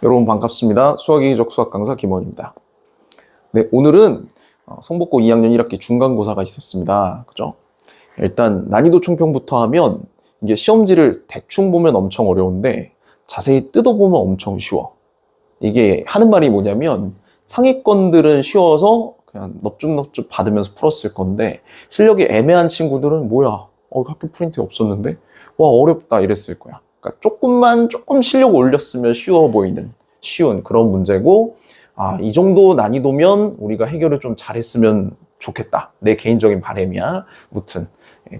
여러분 반갑습니다. 수학의 기적 수학 강사 김원입니다. 네, 오늘은 성복고 2학년 1학기 중간고사가 있었습니다. 그죠? 일단 난이도 총평부터 하면 이게 시험지를 대충 보면 엄청 어려운데 자세히 뜯어보면 엄청 쉬워. 이게 하는 말이 뭐냐면 상위권들은 쉬워서 그냥 넙죽넙죽 받으면서 풀었을 건데 실력이 애매한 친구들은 뭐야? 학교 프린트에 없었는데? 와, 어렵다 이랬을 거야. 그러니까 조금 실력 올렸으면 쉬워 보이는 쉬운 그런 문제고, 이 정도 난이도면 우리가 해결을 좀 잘했으면 좋겠다. 내 개인적인 바람이야. 무튼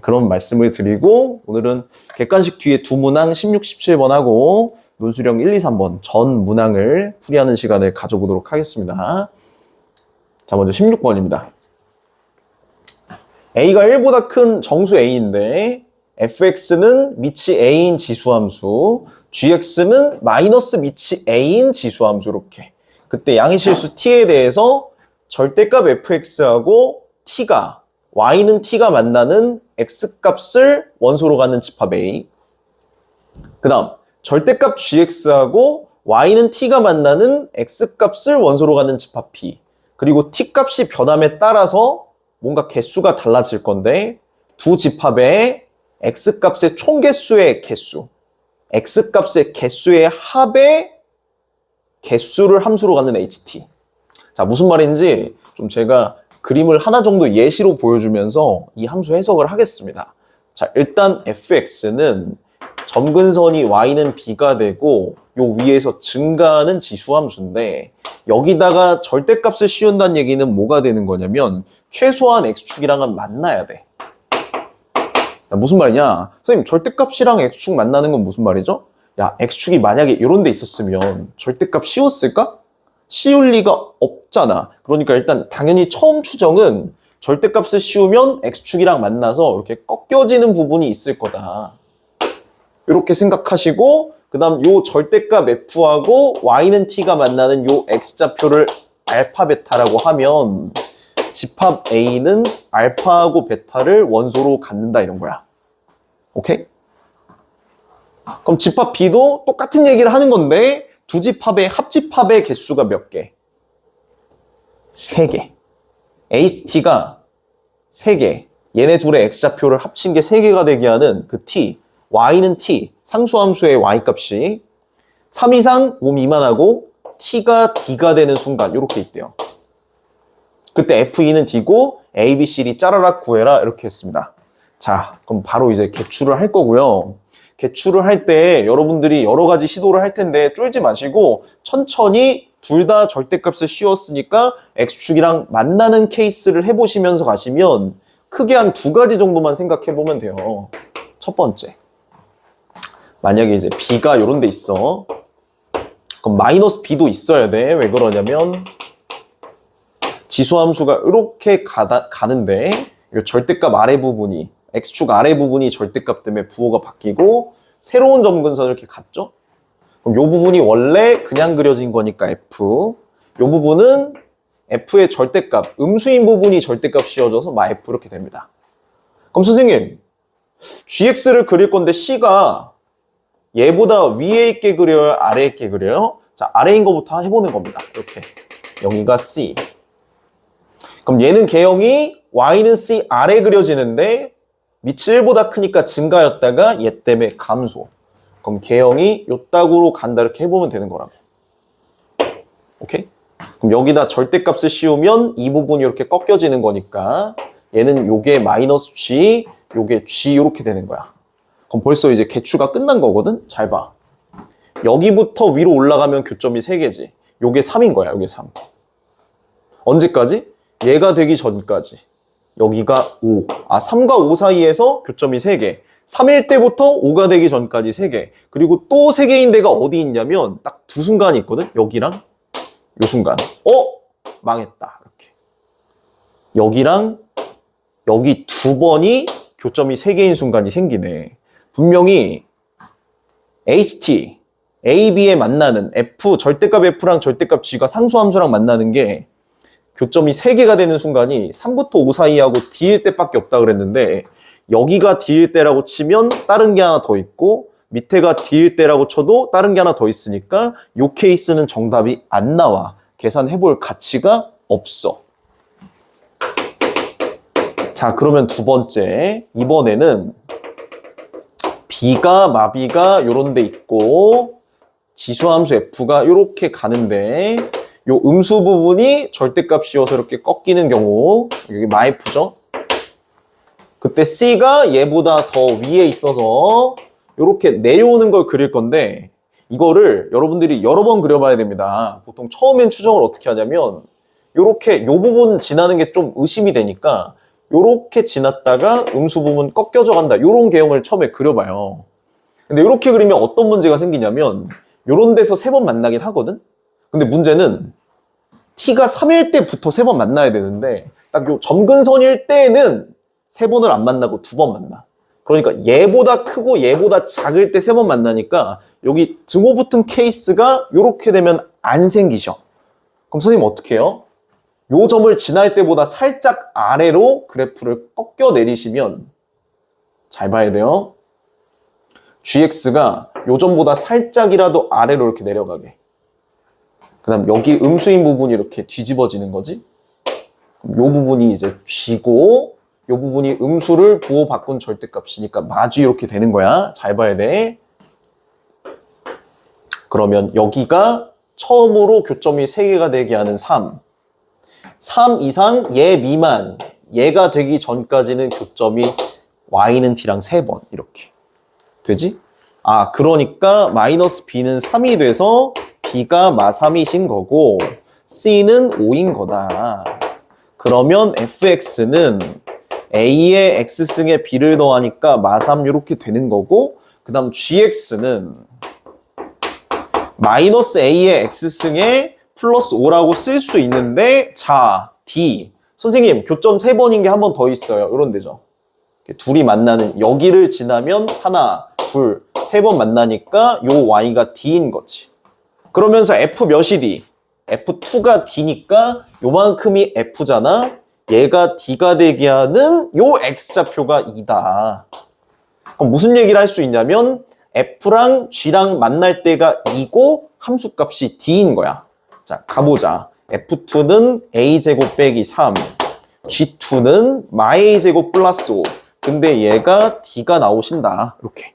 그런 말씀을 드리고, 오늘은 객관식 뒤에 두 문항 16, 17번 하고 논술형 1, 2, 3번 전 문항을 풀이하는 시간을 가져보도록 하겠습니다. 자, 먼저 16번입니다. a가 1보다 큰 정수 a인데 fx는 미치 a인 지수함수, gx는 마이너스 미치 a인 지수함수. 이렇게 그때 양의실수 t에 대해서 절대값 fx하고 t가 y는 t가 만나는 x값을 원소로 갖는 집합 a, 그 다음 절대값 gx하고 y는 t가 만나는 x값을 원소로 갖는 집합 p, 그리고 t값이 변함에 따라서 뭔가 개수가 달라질 건데 두 집합의 x값의 총개수의 개수, x값의 개수의 합의 개수를 함수로 갖는 ht. 자, 무슨 말인지 좀 제가 그림을 하나 정도 예시로 보여주면서 이 함수 해석을 하겠습니다. 자, 일단 fx는 점근선이 y는 b가 되고 요 위에서 증가하는 지수함수인데 여기다가 절대값을 씌운다는 얘기는 뭐가 되는 거냐면 최소한 x축이랑은 만나야 돼. 자, 무슨 말이냐? 선생님, 절대값이랑 x축 만나는 건 무슨 말이죠? 야, x축이 만약에 이런 데 있었으면 절대값 씌웠을까? 씌울 리가 없잖아. 그러니까 일단 당연히 처음 추정은 절대값을 씌우면 x축이랑 만나서 이렇게 꺾여지는 부분이 있을 거다. 이렇게 생각하시고, 그 다음 요 절대값 f하고 y는 t가 만나는 요 x좌표를 알파 베타라고 하면 집합 a는 알파하고 베타를 원소로 갖는다 이런 거야. 오케이? 그럼 집합 b도 똑같은 얘기를 하는 건데 두 집합의 합집합의 개수가 몇 개? 3개. HT가 3개. 얘네 둘의 x좌표를 합친 게 3개가 되게 하는 그 t, y는 t, 상수함수의 y값이 3 이상 5 미만하고 t가 d가 되는 순간 이렇게 있대요. 그때 F2는 D고 A, B, C, D 짜라락 구해라 이렇게 했습니다. 자, 그럼 바로 이제 개출을 할 거고요. 개출을 할 때 여러분들이 여러 가지 시도를 할 텐데 쫄지 마시고 천천히 둘 다 절대값을 씌웠으니까 X축이랑 만나는 케이스를 해보시면서 가시면 크게 한 2가지 정도만 생각해 보면 돼요. 첫 번째, 만약에 이제 B가 이런 데 있어. 그럼 마이너스 B도 있어야 돼. 왜 그러냐면 지수함수가 이렇게 가는데 절대값 아래 부분이, x축 아래 부분이 절대값 때문에 부호가 바뀌고 새로운 점근선을 이렇게 갔죠? 그럼 이 부분이 원래 그냥 그려진 거니까 f, 이 부분은 f의 절대값, 음수인 부분이 절대값 씌워져서 마f 이렇게 됩니다. 그럼 선생님, gx를 그릴 건데 c가 얘보다 위에 있게 그려요? 아래에 있게 그려요? 자, 아래인 거부터 해보는 겁니다. 이렇게 여기가 c. 그럼 얘는 개형이 y는 c 아래 그려지는데 밑이 1보다 크니까 증가였다가 얘 때문에 감소. 그럼 개형이 요따구로 간다 이렇게 해보면 되는 거라고. 오케이? 그럼 여기다 절대값을 씌우면 이 부분이 이렇게 꺾여지는 거니까 얘는 요게 마이너스 g, 요게 g 이렇게 되는 거야. 그럼 벌써 이제 개추가 끝난 거거든? 잘 봐. 여기부터 위로 올라가면 교점이 3개지. 요게 3인 거야, 요게 3. 언제까지? 얘가 되기 전까지. 여기가 5. 3과 5 사이에서 교점이 3개. 3일 때부터 5가 되기 전까지 3개. 그리고 또 3개인 데가 어디 있냐면 딱 두 순간이 있거든? 여기랑 요 순간. 망했다. 이렇게. 여기랑 여기 2번이 교점이 3개인 순간이 생기네. 분명히 HT, A, B에 만나는 F, 절대값 F랑 절대값 G가 상수함수랑 만나는 게 교점이 3개가 되는 순간이 3부터 5 사이하고 D일 때밖에 없다 그랬는데 여기가 D일 때라고 치면 다른 게 하나 더 있고 밑에가 D일 때라고 쳐도 다른 게 하나 더 있으니까 이 케이스는 정답이 안 나와. 계산해볼 가치가 없어. 자, 그러면 두 번째. 이번에는 B가 마비가 요런 데 있고 지수함수 F가 요렇게 가는데 요 음수 부분이 절대값이어서 이렇게 꺾이는 경우 여기 마F죠. 그때 C가 얘보다 더 위에 있어서 이렇게 내려오는 걸 그릴 건데 이거를 여러분들이 여러 번 그려봐야 됩니다. 보통 처음엔 추정을 어떻게 하냐면 이렇게 요 부분 지나는 게 좀 의심이 되니까 이렇게 지났다가 음수 부분 꺾여져 간다. 이런 개형을 처음에 그려봐요. 근데 이렇게 그리면 어떤 문제가 생기냐면 이런 데서 세 번 만나긴 하거든? 근데 문제는 t가 3일 때부터 세 번 만나야 되는데 딱 요 점근선일 때는 세 번을 안 만나고 두 번 만나. 그러니까 얘보다 크고 얘보다 작을 때 세 번 만나니까 여기 등호 붙은 케이스가 이렇게 되면 안 생기셔. 그럼 선생님 어떻게 해요? 요 점을 지날 때보다 살짝 아래로 그래프를 꺾여 내리시면 잘 봐야 돼요. gx가 요 점보다 살짝이라도 아래로 이렇게 내려가게. 그 다음 여기 음수인 부분이 이렇게 뒤집어지는 거지. 요 부분이 이제 g고 요 부분이 음수를 부호 바꾼 절대값이니까 마주 이렇게 되는 거야. 잘 봐야 돼. 그러면 여기가 처음으로 교점이 3개가 되게 하는 3 이상 얘 미만 얘가 되기 전까지는 교점이 y는 t랑 3번 이렇게 되지? 아, 그러니까 마이너스 b는 3이 돼서 b가 마3이신 거고 c는 5인 거다. 그러면 fx는 a의 x승에 b를 더하니까 마3 이렇게 되는 거고 그 다음 gx는 마이너스 a의 x승에 플러스 5라고 쓸 수 있는데 자, d 선생님 교점 3번인 게 한 번 더 있어요. 이런 데죠. 둘이 만나는 여기를 지나면 하나, 둘, 3번 만나니까 요 y가 d인 거지. 그러면서 f 몇이 d? f2가 d니까 요만큼이 f잖아. 얘가 d가 되게 하는 요 x좌표가 2다. 그럼 무슨 얘기를 할 수 있냐면 f랑 g랑 만날 때가 2고 함수값이 d인 거야. 자, 가보자. f2는 a제곱 빼기 3, g2는 마a제곱 플러스 5. 근데 얘가 d가 나오신다. 이렇게.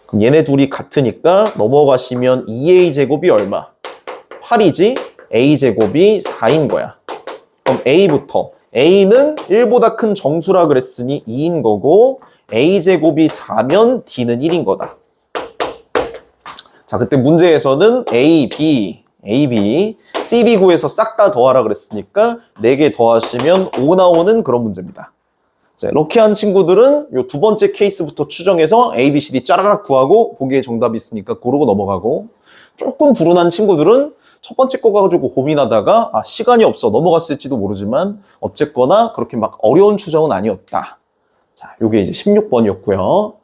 그럼 얘네 둘이 같으니까 넘어가시면 2a제곱이 얼마? 8이지? a제곱이 4인 거야. 그럼 a부터. a는 1보다 큰 정수라 그랬으니 2인 거고 a제곱이 4면 d는 1인 거다. 자, 그때 문제에서는 a, b, c, d 구해서 싹 다 더하라 그랬으니까 4개 더하시면 5 나오는 그런 문제입니다. 자, 럭키한 친구들은 요 두 번째 케이스부터 추정해서 a, b, c, d 짜라락 구하고 보기에 정답이 있으니까 고르고 넘어가고 조금 불운한 친구들은 첫 번째 거 가지고 고민하다가 아, 시간이 없어 넘어갔을지도 모르지만 어쨌거나 그렇게 막 어려운 추정은 아니었다. 자, 요게 이제 16번이었고요.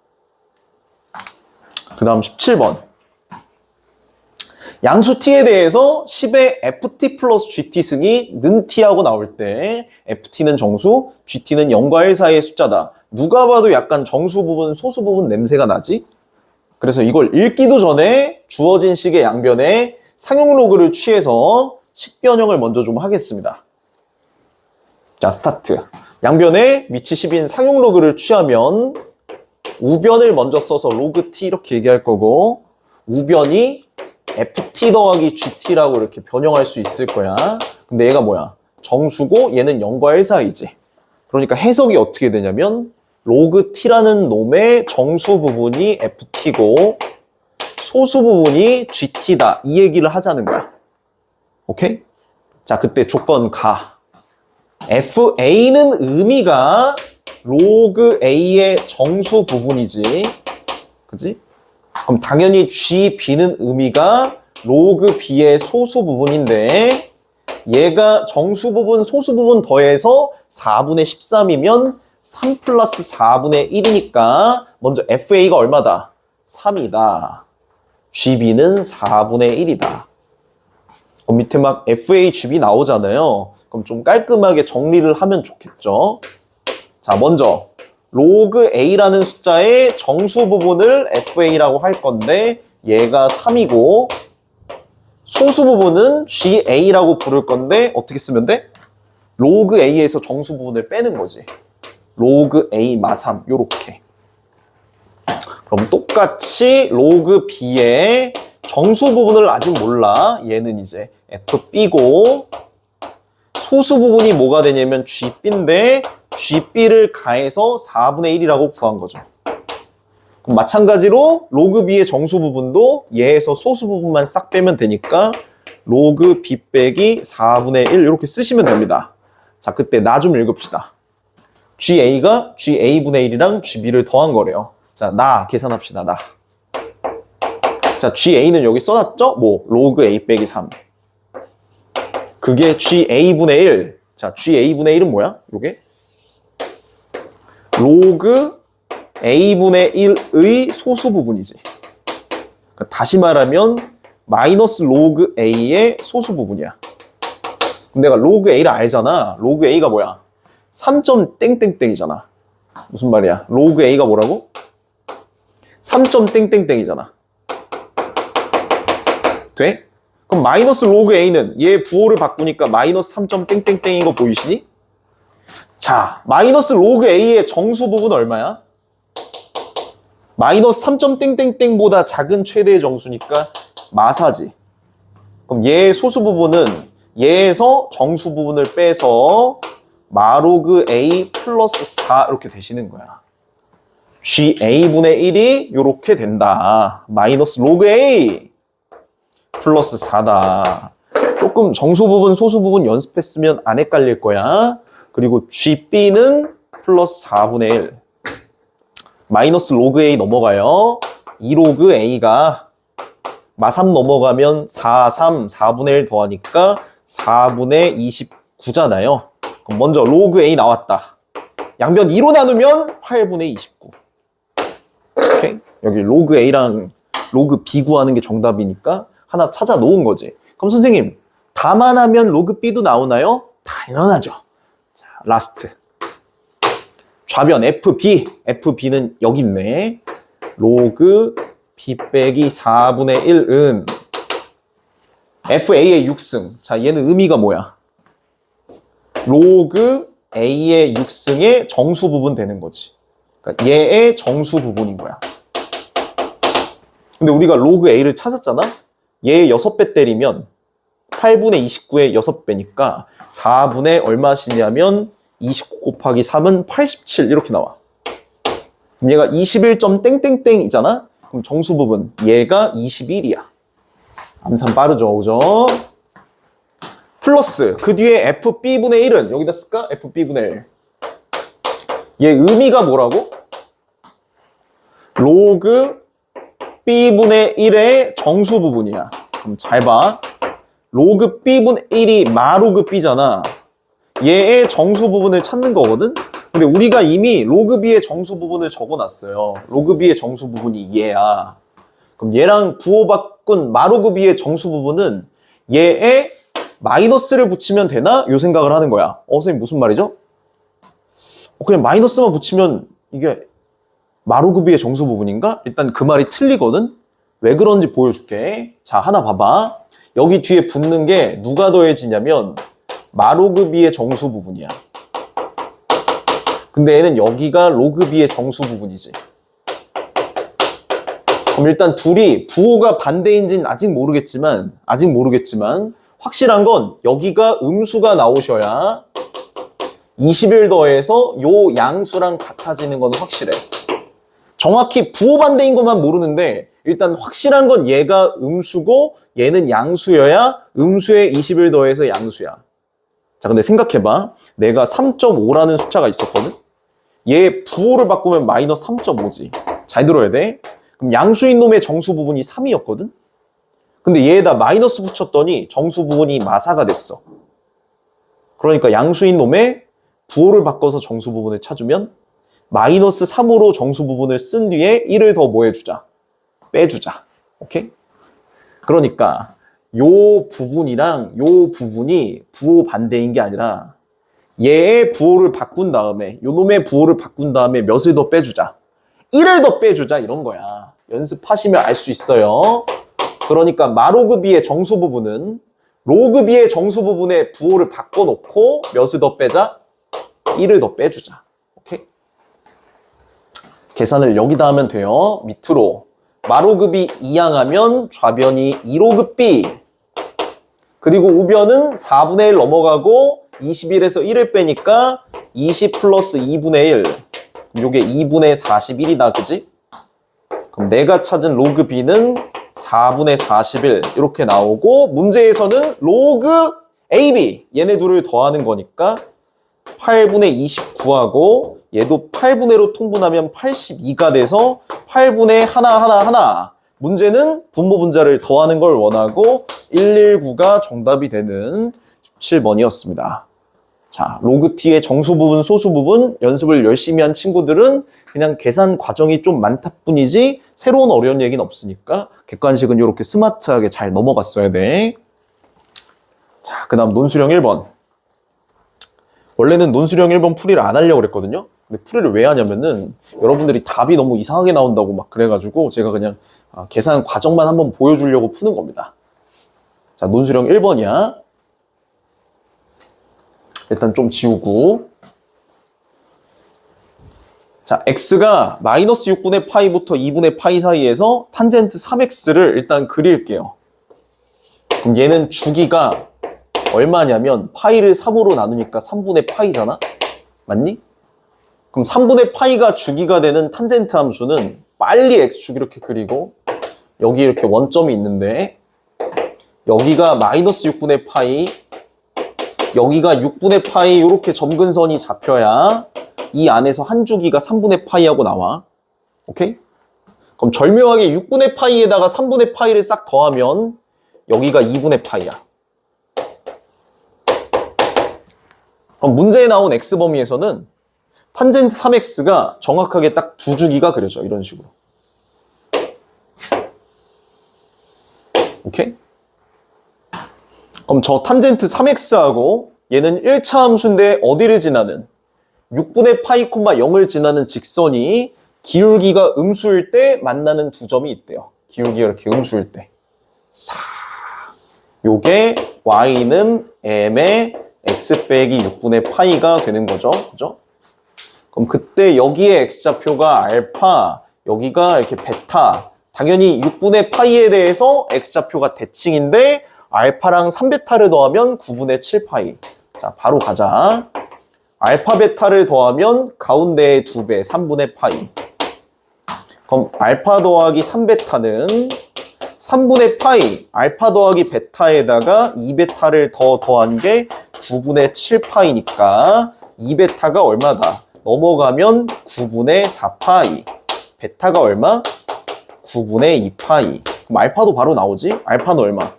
그 다음 17번. 양수 t에 대해서 10의 ft 플러스 gt 승이 는 t하고 나올 때 ft는 정수, gt는 0과 1 사이의 숫자다. 누가 봐도 약간 정수 부분, 소수 부분 냄새가 나지? 그래서 이걸 읽기도 전에 주어진 식의 양변에 상용 로그를 취해서 식 변형을 먼저 좀 하겠습니다. 자, 스타트. 양변에 위치 10인 상용 로그를 취하면 우변을 먼저 써서 로그 t 이렇게 얘기할 거고 우변이 ft 더하기 gt라고 이렇게 변형할 수 있을 거야. 근데 얘가 뭐야? 정수고 얘는 0과 1 사이지. 그러니까 해석이 어떻게 되냐면 로그 t라는 놈의 정수 부분이 ft고 소수 부분이 gt다. 이 얘기를 하자는 거야. 오케이? 자, 그때 조건 가. fa는 의미가 로그 a의 정수 부분이지. 그지? 그럼 당연히 gb는 의미가 로그 b의 소수 부분인데 얘가 정수 부분, 소수 부분 더해서 4분의 13이면 3 플러스 4분의 1이니까 먼저 fa가 얼마다? 3이다. gb는 4분의 1이다. 그럼 밑에 막 fa, gb 나오잖아요. 그럼 좀 깔끔하게 정리를 하면 좋겠죠. 자, 먼저 로그 A라는 숫자의 정수 부분을 FA라고 할 건데 얘가 3이고 소수 부분은 GA라고 부를 건데 어떻게 쓰면 돼? 로그 A에서 정수 부분을 빼는 거지. 로그 A 마 3 요렇게. 그럼 똑같이 로그 B의 정수 부분을 아직 몰라. 얘는 이제 FB고 소수 부분이 뭐가 되냐면 GB인데 GB를 가해서 4분의 1이라고 구한 거죠. 그럼 마찬가지로 로그 B의 정수 부분도 얘에서 소수 부분만 싹 빼면 되니까 로그 B 빼기 4분의 1 이렇게 쓰시면 됩니다. 자, 그때 나 좀 읽읍시다. GA가 GA분의 1이랑 GB를 더한 거래요. 자, 나 계산합시다. 나. 자, GA는 여기 써놨죠? 뭐 로그 A 빼기 3. 그게 GA분의 1. 자, GA분의 1은 뭐야? 요게 로그 A분의 1의 소수 부분이지. 그러니까 다시 말하면 마이너스 로그 A의 소수 부분이야. 그럼 내가 로그 A를 알잖아. 로그 A가 뭐야? 3점 땡땡땡이잖아. 무슨 말이야? 로그 A가 뭐라고? 3점 땡땡땡이잖아. 돼? 그럼 마이너스 로그 A는 얘 부호를 바꾸니까 마이너스 3점 땡땡땡인 거 보이시니? 자, 마이너스 로그 A의 정수 부분 얼마야? 마이너스 3점 땡땡땡보다 작은 최대의 정수니까 마사지. 그럼 얘의 소수 부분은 얘에서 정수 부분을 빼서 마로그 A 플러스 4 이렇게 되시는 거야. GA분의 1이 이렇게 된다. 마이너스 로그 A 플러스 4다. 조금 정수 부분, 소수 부분 연습했으면 안 헷갈릴 거야. 그리고 GB는 플러스 4분의 1. 마이너스 로그 A 넘어가요. 2로그 A가 마3 넘어가면 4, 3, 4분의 1 더하니까 4분의 29잖아요. 그럼 먼저 로그 A 나왔다. 양변 2로 나누면 8분의 29. 오케이? 여기 로그 A랑 로그 B 구하는 게 정답이니까 하나 찾아 놓은 거지. 그럼 선생님, 다만 하면 로그 B도 나오나요? 당연하죠. 자, 라스트. 좌변 FB. FB는 여기 있네. 로그 B 빼기 4분의 1은 FA의 6승. 자, 얘는 의미가 뭐야? 로그 A의 6승의 정수 부분 되는 거지. 그러니까 얘의 정수 부분인 거야. 근데 우리가 로그 A를 찾았잖아? 얘의 6배 때리면 8분의 29의 6배니까 4분의 얼마시냐면 29 곱하기 3은 87 이렇게 나와. 그럼 얘가 21점 땡땡땡이잖아? 그럼 정수 부분 얘가 21이야. 암산 빠르죠, 그죠? 플러스 그 뒤에 FB분의 1은 여기다 쓸까? FB분의 1. 얘 의미가 뭐라고? 로그 B분의 1의 정수 부분이야. 그럼 잘 봐. 로그 B분의 1이 마로그 B잖아. 얘의 정수 부분을 찾는 거거든? 근데 우리가 이미 로그 B의 정수 부분을 적어놨어요. 로그 B의 정수 부분이 얘야. 그럼 얘랑 부호 바꾼 마로그 B의 정수 부분은 얘에 마이너스를 붙이면 되나? 요 생각을 하는 거야. 선생님 무슨 말이죠? 그냥 마이너스만 붙이면 이게 마로그 B의 정수 부분인가? 일단 그 말이 틀리거든? 왜 그런지 보여줄게. 자, 하나 봐봐. 여기 뒤에 붙는 게 누가 더해지냐면 마로그 B의 정수 부분이야. 근데 얘는 여기가 로그 B의 정수 부분이지. 그럼 일단 둘이 부호가 반대인지는 아직 모르겠지만 확실한 건 여기가 음수가 나오셔야 20일 더해서 요 양수랑 같아지는 건 확실해. 정확히 부호 반대인 것만 모르는데 일단 확실한 건 얘가 음수고 얘는 양수여야 음수에 20일 더해서 양수야. 자, 근데 생각해봐. 내가 3.5라는 숫자가 있었거든? 얘 부호를 바꾸면 마이너스 3.5지. 잘 들어야 돼. 그럼 양수인 놈의 정수 부분이 3이었거든? 근데 얘에다 마이너스 붙였더니 정수 부분이 마사가 됐어. 그러니까 양수인 놈의 부호를 바꿔서 정수 부분을 찾으면 마이너스 3으로 정수 부분을 쓴 뒤에 1을 더 뭐 해주자? 빼주자. 오케이? 그러니까 요 부분이랑 요 부분이 부호 반대인 게 아니라 얘의 부호를 바꾼 다음에 요놈의 부호를 바꾼 다음에 몇을 더 빼주자. 1을 더 빼주자 이런 거야. 연습하시면 알 수 있어요. 그러니까 마로그 b의 정수 부분은 로그 b의 정수 부분에 부호를 바꿔놓고 몇을 더 빼자? 1을 더 빼주자. 오케이? 계산을 여기다 하면 돼요. 밑으로 마로그 b 2항하면 좌변이 2로그 b 그리고 우변은 4분의 1 넘어가고 21에서 1을 빼니까 20 플러스 2분의 1 요게 2분의 41이다 그지? 그럼 내가 찾은 로그 b는 4분의 41 이렇게 나오고 문제에서는 로그 AB 얘네 둘을 더하는 거니까 8분의 29하고 얘도 8분의로 통분하면 82가 돼서 8분의 하나 문제는 분모 분자를 더하는 걸 원하고 119가 정답이 되는 17번이었습니다. 자, 로그 t의 정수 부분, 소수 부분 연습을 열심히 한 친구들은 그냥 계산 과정이 좀 많다 뿐이지 새로운 어려운 얘기는 없으니까 객관식은 이렇게 스마트하게 잘 넘어갔어야 돼. 자, 그 다음 논술형 1번. 원래는 논술형 1번 풀이를 안 하려고 그랬거든요. 근데 풀이를 왜 하냐면은 여러분들이 답이 너무 이상하게 나온다고 막 그래가지고 제가 그냥 계산 과정만 한번 보여주려고 푸는 겁니다. 자, 논술형 1번이야. 일단 좀 지우고. 자, x가 마이너스 6분의 파이부터 2분의 파이 사이에서 탄젠트 3x를 일단 그릴게요. 그럼 얘는 주기가 얼마냐면 파이를 3으로 나누니까 3분의 파이잖아? 맞니? 그럼 3분의 파이가 주기가 되는 탄젠트 함수는 빨리 x축 이렇게 그리고 여기 이렇게 원점이 있는데 여기가 마이너스 6분의 파이 여기가 6분의 파이 이렇게 점근선이 잡혀야 이 안에서 한 주기가 3분의 파이하고 나와. 오케이? 그럼 절묘하게 6분의 파이에다가 3분의 파이를 싹 더하면 여기가 2분의 파이야. 그럼 문제에 나온 x범위에서는 탄젠트 3x가 정확하게 딱 두 주기가 그려져. 이런 식으로. 오케이? 그럼 저 탄젠트 3x하고 얘는 1차 함수인데 어디를 지나는 6분의 파이, 0을 지나는 직선이 기울기가 음수일 때 만나는 두 점이 있대요. 기울기가 이렇게 음수일 때. 요게 y는 m의 x 빼기 6분의 파이가 되는 거죠. 그죠? 그럼 그때 여기에 x좌표가 알파, 여기가 이렇게 베타. 당연히 6분의 파이에 대해서 x좌표가 대칭인데 알파랑 3베타를 더하면 9분의 7파이. 자, 바로 가자. 알파 베타를 더하면 가운데의 2배, 3분의 파이. 그럼 알파 더하기 3베타는 3분의 파이, 알파 더하기 베타에다가 2베타를 더 더한 게 9분의 7파이니까 2베타가 얼마다? 넘어가면 9분의 4파이. 베타가 얼마? 9분의 2파이. 그럼 알파도 바로 나오지? 알파는 얼마?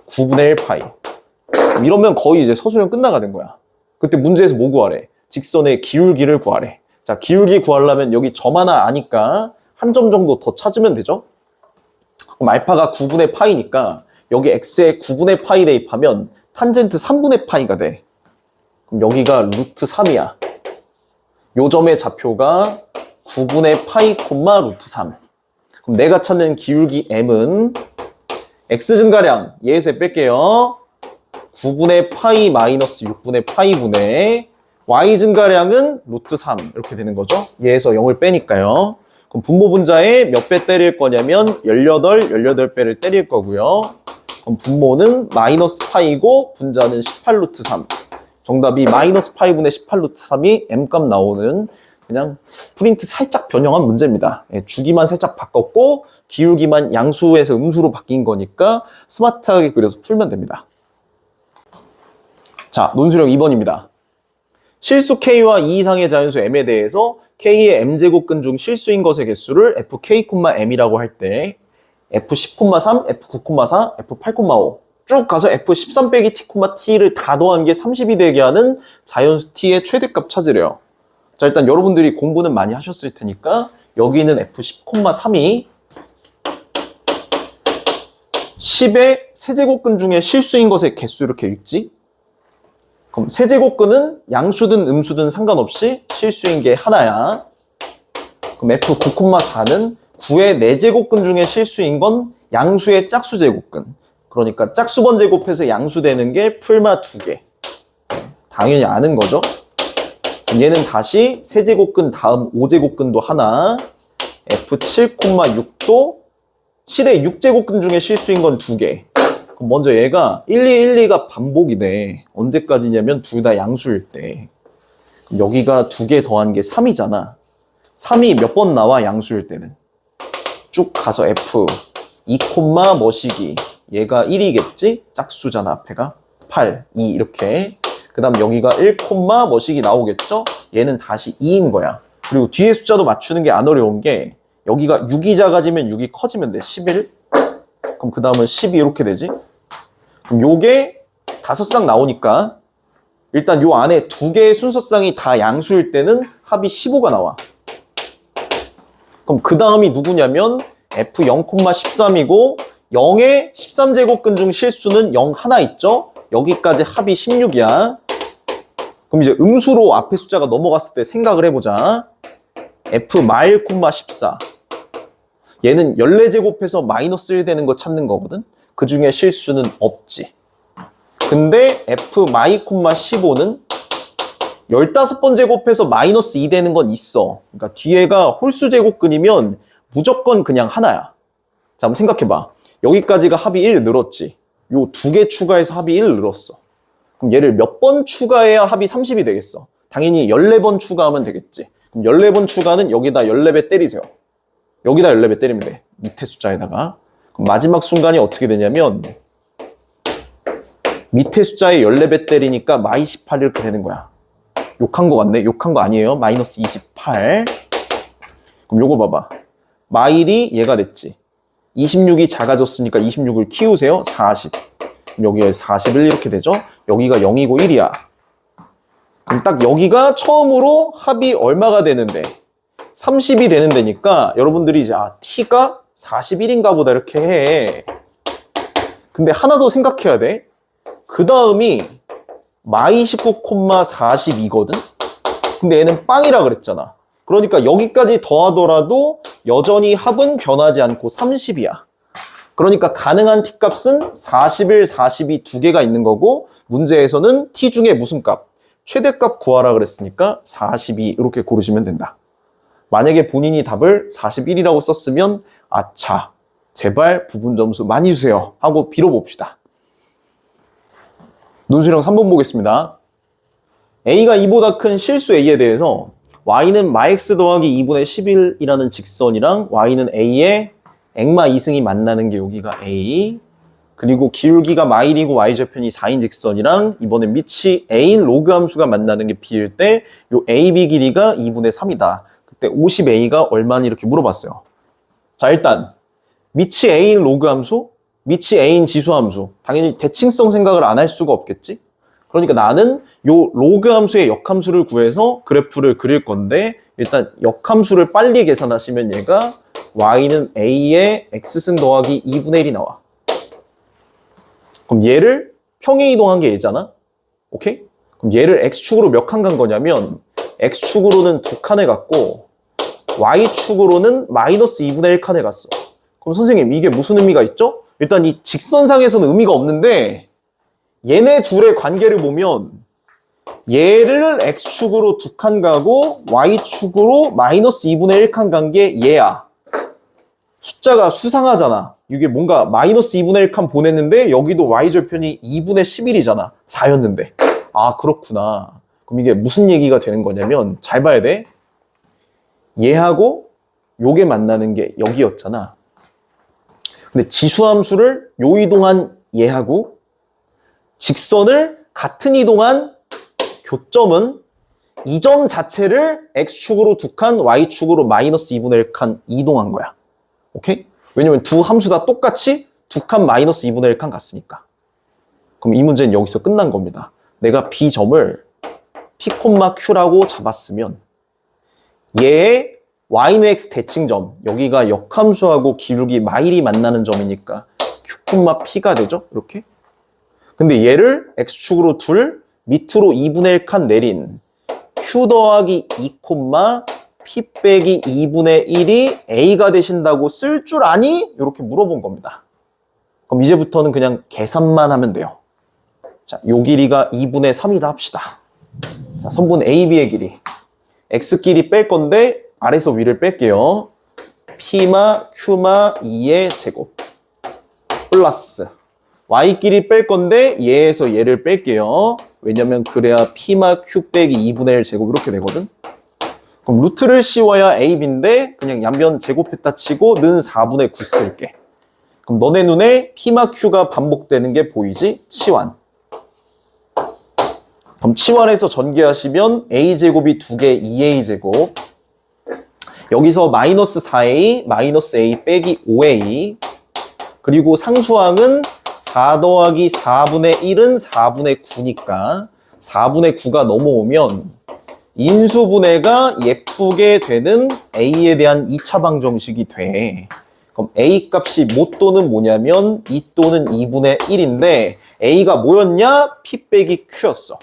9분의 1파이. 이러면 거의 이제 서술형 끝나가는 거야. 그때 문제에서 뭐 구하래? 직선의 기울기를 구하래. 자, 기울기 구하려면 여기 점 하나 아니까 한 점 정도 더 찾으면 되죠? 그럼 알파가 9분의 파이니까 여기 x에 9분의 파이 대입하면 탄젠트 3분의 파이가 돼. 그럼 여기가 루트 3이야. 요 점의 좌표가 9분의 파이, 루트 3. 그럼 내가 찾는 기울기 m은 x 증가량, 얘에서 뺄게요. 9분의 파이 마이너스 6분의 파이분의 y 증가량은 루트 3 이렇게 되는 거죠. 얘에서 0을 빼니까요. 그럼 분모 분자에 몇 배 때릴 거냐면 18배를 때릴 거고요. 그럼 분모는 마이너스 파이고 분자는 18 루트 3. 정답이 마이너스 파이분의 18 루트 3이 m값 나오는 그냥 프린트 살짝 변형한 문제입니다. 예, 주기만 살짝 바꿨고 기울기만 양수에서 음수로 바뀐 거니까 스마트하게 그려서 풀면 됩니다. 자, 논술형 2번입니다. 실수 K와 2 이상의 자연수 M에 대해서 K의 M제곱근 중 실수인 것의 개수를 fk, M이라고 할 때 f10,3, f9,4, f8,5 쭉 가서 f13 빼기 t, t를 다 더한 게 30이 되게 하는 자연수 t의 최대값 찾으래요. 자, 일단 여러분들이 공부는 많이 하셨을 테니까 여기는 f10,3이 10의 세제곱근 중에 실수인 것의 개수 이렇게 읽지? 그럼 세제곱근은 양수든 음수든 상관없이 실수인 게 하나야. 그럼 F 9,4는 9의 4제곱근 중에 실수인 건 양수의 짝수제곱근. 그러니까 짝수번 제곱해서 양수되는 게 풀마 2개. 당연히 아는 거죠. 얘는 다시 세제곱근 다음 5제곱근도 하나. F 7,6도 7의 6제곱근 중에 실수인 건 2개. 그럼 먼저 얘가 1, 2, 1, 2가 반복이 돼. 언제까지냐면 둘 다 양수일 때. 그럼 여기가 2개 더한 게 3이잖아. 3이 몇 번 나와 양수일 때는. 쭉 가서 F 2, 뭐시기. 얘가 1이겠지? 짝수잖아 앞에가. 8, 2 이렇게. 그 다음 여기가 1, 뭐시기 나오겠죠? 얘는 다시 2인 거야. 그리고 뒤에 숫자도 맞추는 게 안 어려운 게 여기가 6이 작아지면 6이 커지면 돼. 11. 그럼 그 다음은 12 이렇게 되지? 그럼 요게 5쌍 나오니까 일단 요 안에 2개의 순서쌍이 다 양수일 때는 합이 15가 나와. 그럼 그 다음이 누구냐면 F 0,13이고 0의 13제곱근 중 실수는 0 하나 있죠? 여기까지 합이 16이야. 그럼 이제 음수로 앞에 숫자가 넘어갔을 때 생각을 해보자. F 마일, 14. 얘는 14제곱해서 마이너스 1 되는 거 찾는 거거든? 그 중에 실수는 없지. 근데 F 마이, 15는 15번 제곱해서 마이너스 2 되는 건 있어. 그러니까 뒤에가 홀수 제곱근이면 무조건 그냥 하나야. 자, 한번 생각해봐. 여기까지가 합이 1 늘었지. 요 2개 추가해서 합이 1 늘었어. 그럼 얘를 몇 번 추가해야 합이 30이 되겠어? 당연히 14번 추가하면 되겠지. 그럼 14번 추가는 여기다 14배 때리세요. 여기다 14배 때리면 돼. 밑에 숫자에다가. 그럼 마지막 순간이 어떻게 되냐면 밑에 숫자에 14배 때리니까 마이 18 이렇게 되는 거야. 욕한 거 같네? 욕한 거 아니에요. 마이너스 28. 그럼 요거 봐봐. 마일이 얘가 됐지. 26이 작아졌으니까 26을 키우세요. 40. 그럼 여기가 41 이렇게 되죠. 여기가 0이고 1이야. 그럼 딱 여기가 처음으로 합이 얼마가 되는데 30이 되는 데니까 여러분들이 이제 t가 41인가 보다 이렇게 해. 근데 하나 더 생각해야 돼. 그 다음이 마이 19,42거든? 근데 얘는 빵이라 그랬잖아. 그러니까 여기까지 더하더라도 여전히 합은 변하지 않고 30이야. 그러니까 가능한 t값은 41, 42 두 개가 있는 거고 문제에서는 t 중에 무슨 값? 최대값 구하라 그랬으니까 42 이렇게 고르시면 된다. 만약에 본인이 답을 41이라고 썼으면 아차, 제발 부분 점수 많이 주세요 하고 빌어봅시다. 논술형 3번 보겠습니다. A가 2보다 큰 실수 A에 대해서 Y는 마x 더하기 2분의 11이라는 직선이랑 Y는 A의 액마 2승이 만나는 게 여기가 A, 그리고 기울기가 마일이고 Y절편이 4인 직선이랑 이번에 밑이 A인 로그 함수가 만나는 게 B일 때 요 AB 길이가 2분의 3이다. 그때 50A가 얼마니 이렇게 물어봤어요. 자, 일단 밑이 A인 로그 함수, 밑이 A인 지수 함수. 당연히 대칭성 생각을 안 할 수가 없겠지? 그러니까 나는 요 로그 함수의 역함수를 구해서 그래프를 그릴 건데 일단 역함수를 빨리 계산하시면 얘가 Y는 A의 X승 더하기 2분의 1이 나와. 그럼 얘를 평행 이동한 게 얘잖아? 오케이? 그럼 얘를 X축으로 몇 칸 간 거냐면 X축으로는 2칸을 갔고 Y축으로는 마이너스 2분의 1칸을 갔어. 그럼 선생님 이게 무슨 의미가 있죠? 일단 이 직선상에서는 의미가 없는데 얘네 둘의 관계를 보면 얘를 X축으로 2칸 가고 Y축으로 마이너스 2분의 1칸 간 게 얘야. 숫자가 수상하잖아. 이게 뭔가 마이너스 2분의 1칸 보냈는데 여기도 Y절편이 2분의 11이잖아. 4였는데. 아, 그렇구나. 그럼 이게 무슨 얘기가 되는 거냐면 잘 봐야 돼. 얘하고 요게 만나는 게 여기였잖아. 근데 지수함수를 요 이동한 얘하고 직선을 같은 이동한 교점은 이 점 자체를 X축으로 2칸, Y축으로 마이너스 2분의 1칸 이동한 거야. 오케이? 왜냐면 두 함수 다 똑같이 2칸 마이너스 2분의 1칸 갔으니까. 그럼 이 문제는 여기서 끝난 겁니다. 내가 B점을 P,Q라고 잡았으면 얘의 Y는 X 대칭점, 여기가 역함수하고 기울기 마일이 만나는 점이니까 Q,P가 되죠? 이렇게. 근데 얘를 X축으로 둘, 밑으로 2분의 1 칸 내린 Q 더하기 2, P 빼기 2분의 1이 A가 되신다고 쓸 줄 아니? 이렇게 물어본 겁니다. 그럼 이제부터는 그냥 계산만 하면 돼요. 자, 요 길이가 2분의 3이다 합시다. 자, 선분 AB의 길이. X끼리 뺄 건데 아래서 위를 뺄게요. P마 Q마 2의 제곱 플러스 Y끼리 뺄 건데 얘에서 얘를 뺄게요. 왜냐면 그래야 P마 Q 빼기 2분의 1 제곱 이렇게 되거든. 그럼 루트를 씌워야 AB인데 그냥 양변 제곱했다 치고 는 4분의 9 쓸게. 그럼 너네 눈에 P마 Q가 반복되는 게 보이지? 치환. 그럼 치환해서 전개하시면 A제곱이 2개 2A제곱. 여기서 마이너스 4A, 마이너스 A 빼기 5A. 그리고 상수항은 4 더하기 4분의 1은 4분의 9니까 4분의 9가 넘어오면 인수분해가 예쁘게 되는 A에 대한 2차 방정식이 돼. 그럼 A 값이 뭐 또는 뭐냐면 2 또는 2분의 1인데 A가 뭐였냐? P 빼기 Q였어.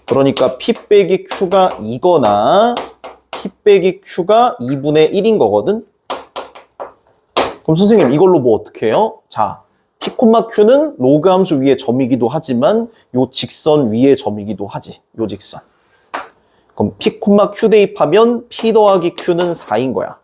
그러니까 P 빼기 Q가 2거나 P 빼기 Q가 2분의 1인 거거든? 그럼 선생님 이걸로 뭐 어떻게 해요? 자, P, Q는 로그 함수 위의 점이기도 하지만 요 직선 위의 점이기도 하지. 요 직선. 그럼 P, Q 대입하면 P 더하기 Q는 4인 거야.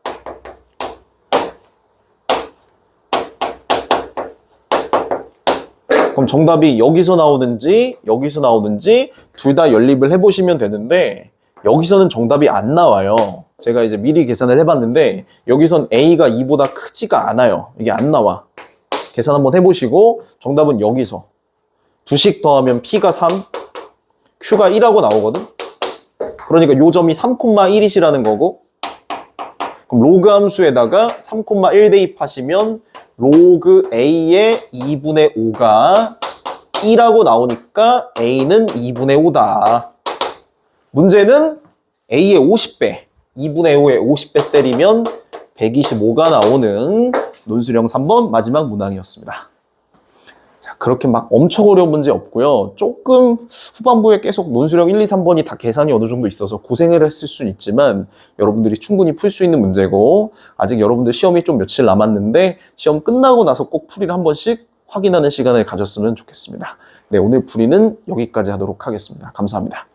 그럼 정답이 여기서 나오는지 여기서 나오는지 둘 다 연립을 해보시면 되는데 여기서는 정답이 안 나와요. 제가 이제 미리 계산을 해봤는데 여기선 A가 2보다 크지가 않아요. 이게 안 나와. 계산 한번 해보시고 정답은 여기서 2씩 더하면 P가 3, Q가 1하고 나오거든. 그러니까 요 점이 3,1이시라는 거고 그럼 로그 함수에다가 3,1 대입하시면 로그 A의 2분의 5가 1하고 나오니까 A는 2분의 5다. 문제는 A의 50배, 2분의 5의 50배 때리면 125가 나오는 논술형 3번 마지막 문항이었습니다. 자, 그렇게 막 엄청 어려운 문제 없고요. 조금 후반부에 계속 논술형 1, 2, 3번이 다 계산이 어느 정도 있어서 고생을 했을 수는 있지만 여러분들이 충분히 풀 수 있는 문제고 아직 여러분들 시험이 좀 며칠 남았는데 시험 끝나고 나서 꼭 풀이를 한 번씩 확인하는 시간을 가졌으면 좋겠습니다. 네, 오늘 풀이는 여기까지 하도록 하겠습니다. 감사합니다.